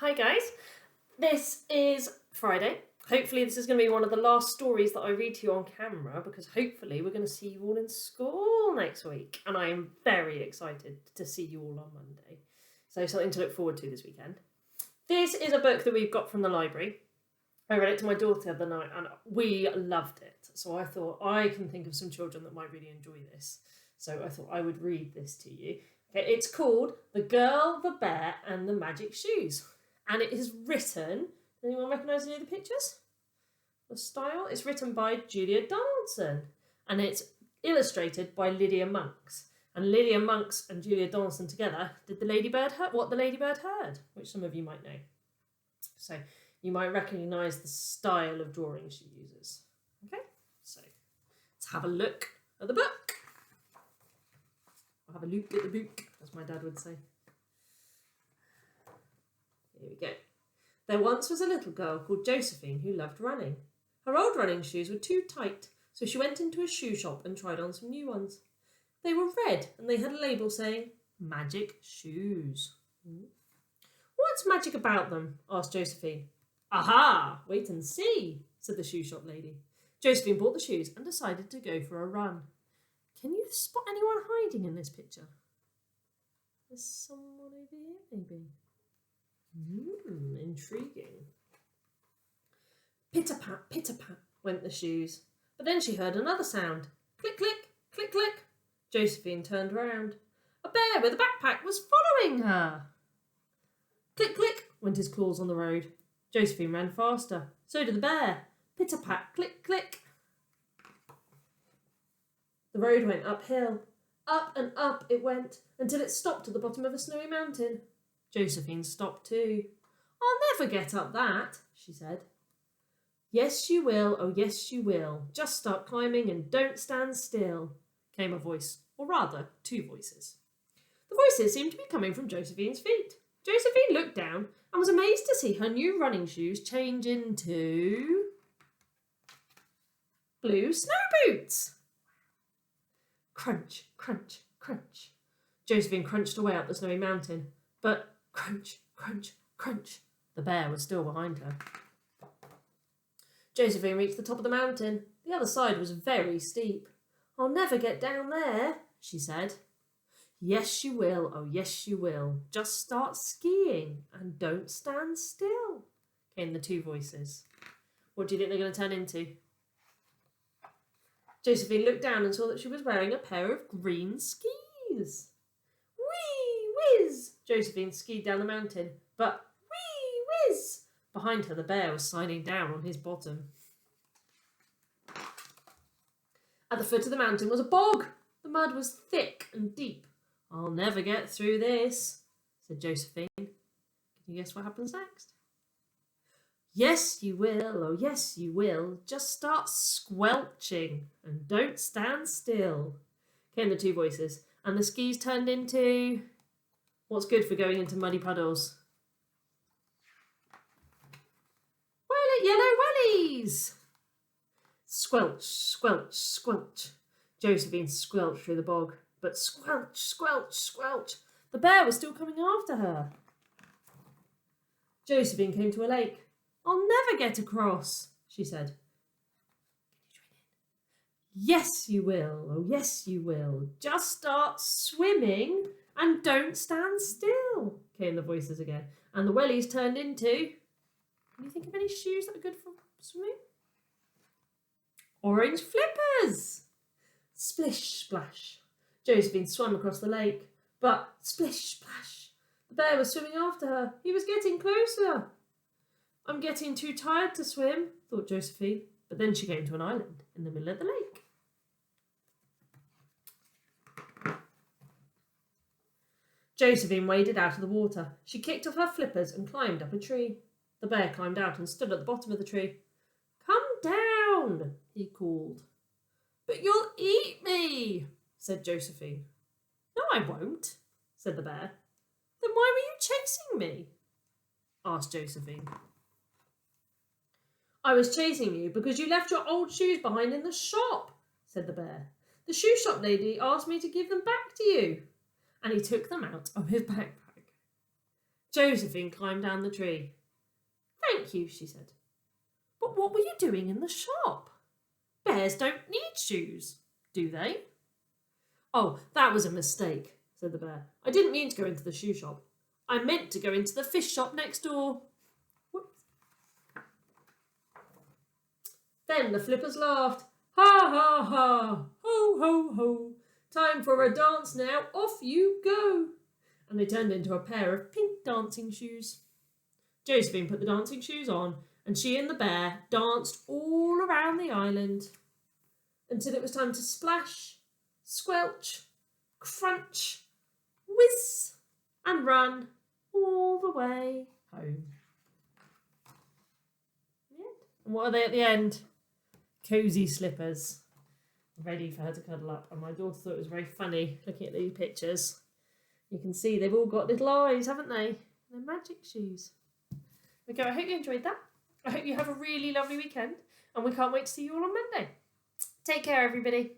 Hi guys, this is Friday. Hopefully this is going to be one of the last stories that I read to you on camera because hopefully we're going to see you all in school next week and I am very excited to see you all on Monday. So something to look forward to this weekend. This is a book that we've got from the library. I read it to my daughter the other night and we loved it. So I thought I can think of some children that might really enjoy this. So I thought I would read this to you. Okay, it's called The Girl, the Bear and the Magic Shoes. And it is written, anyone recognise any of the pictures? The style? It's written by Julia Donaldson. And it's illustrated by Lydia Monks. And Lydia Monks and Julia Donaldson together did What the Ladybird Heard, which some of you might know. So you might recognise the style of drawing she uses. Okay, so let's have a look at the book. I'll have a look at the book, as my dad would say. Here we go. There once was a little girl called Josephine who loved running. Her old running shoes were too tight, so she went into a shoe shop and tried on some new ones. They were red and they had a label saying, "Magic Shoes." "What's magic about them?" asked Josephine. "Aha! Wait and see," said the shoe shop lady. Josephine bought the shoes and decided to go for a run. Can you spot anyone hiding in this picture? There's someone over here, maybe. Intriguing. Pitter-pat, went the shoes. But then she heard another sound. Click, click, click, click. Josephine turned round. A bear with a backpack was following her. Click, click, went his claws on the road. Josephine ran faster. So did the bear. Pitter-pat, click, click. The road went uphill. Up and up it went until it stopped at the bottom of a snowy mountain. Josephine stopped too. "I'll never get up that," she said. "Yes, you will. Oh, yes, you will. Just start climbing and don't stand still," came a voice, or rather, two voices. The voices seemed to be coming from Josephine's feet. Josephine looked down and was amazed to see her new running shoes change into blue snow boots. Crunch, crunch, crunch. Josephine crunched away up the snowy mountain, but crunch, crunch, crunch. The bear was still behind her. Josephine reached the top of the mountain. The other side was very steep. "I'll never get down there," she said. "Yes, you will. Oh, yes, you will. Just start skiing and don't stand still," came the two voices. What do you think they're going to turn into? Josephine looked down and saw that she was wearing a pair of green skis. Whee whiz! Josephine skied down the mountain, but whee whiz! Behind her, the bear was sliding down on his bottom. At the foot of the mountain was a bog. The mud was thick and deep. "I'll never get through this," said Josephine. Can you guess what happens next? "Yes, you will. Oh, yes, you will. Just start squelching and don't stand still," came the two voices, and the skis turned into... what's good for going into muddy puddles? Yellow wellies! Squelch, squelch, squelch. Josephine squelched through the bog, but squelch, squelch, squelch. The bear was still coming after her. Josephine came to a lake. "I'll never get across," she said. "Can you join in?" "Yes, you will. Oh, yes, you will. Just start swimming and don't stand still," came the voices again. And the wellies turned into... Can you think of any shoes that are good for swimming? Orange flippers! Splish, splash. Josephine swam across the lake, but splish, splash. The bear was swimming after her. He was getting closer. "I'm getting too tired to swim," thought Josephine, but then she came to an island in the middle of the lake. Josephine waded out of the water. She kicked off her flippers and climbed up a tree. The bear climbed out and stood at the bottom of the tree. "Come down," he called. "But you'll eat me," said Josephine. "No, I won't," said the bear. "Then why were you chasing me?" asked Josephine. "I was chasing you because you left your old shoes behind in the shop," said the bear. "The shoe shop lady asked me to give them back to you." And he took them out of his backpack. Josephine climbed down the tree. "Thank you," she said. "But what were you doing in the shop? Bears don't need shoes, do they?" "Oh, that was a mistake," said the bear. "I didn't mean to go into the shoe shop. I meant to go into the fish shop next door." Whoops. Then the flippers laughed. "Ha, ha, ha! Ho, ho, ho! Time for a dance now. Off you go!" And they turned into a pair of pink dancing shoes. Josephine put the dancing shoes on, and she and the bear danced all around the island until it was time to splash, squelch, crunch, whiz, and run all the way home. And what are they at the end? Cosy slippers, ready for her to cuddle up. And my daughter thought it was very funny looking at these pictures. You can see they've all got little eyes, haven't they? They're magic shoes. Okay, I hope you enjoyed that. I hope you have a really lovely weekend, and we can't wait to see you all on Monday. Take care, everybody.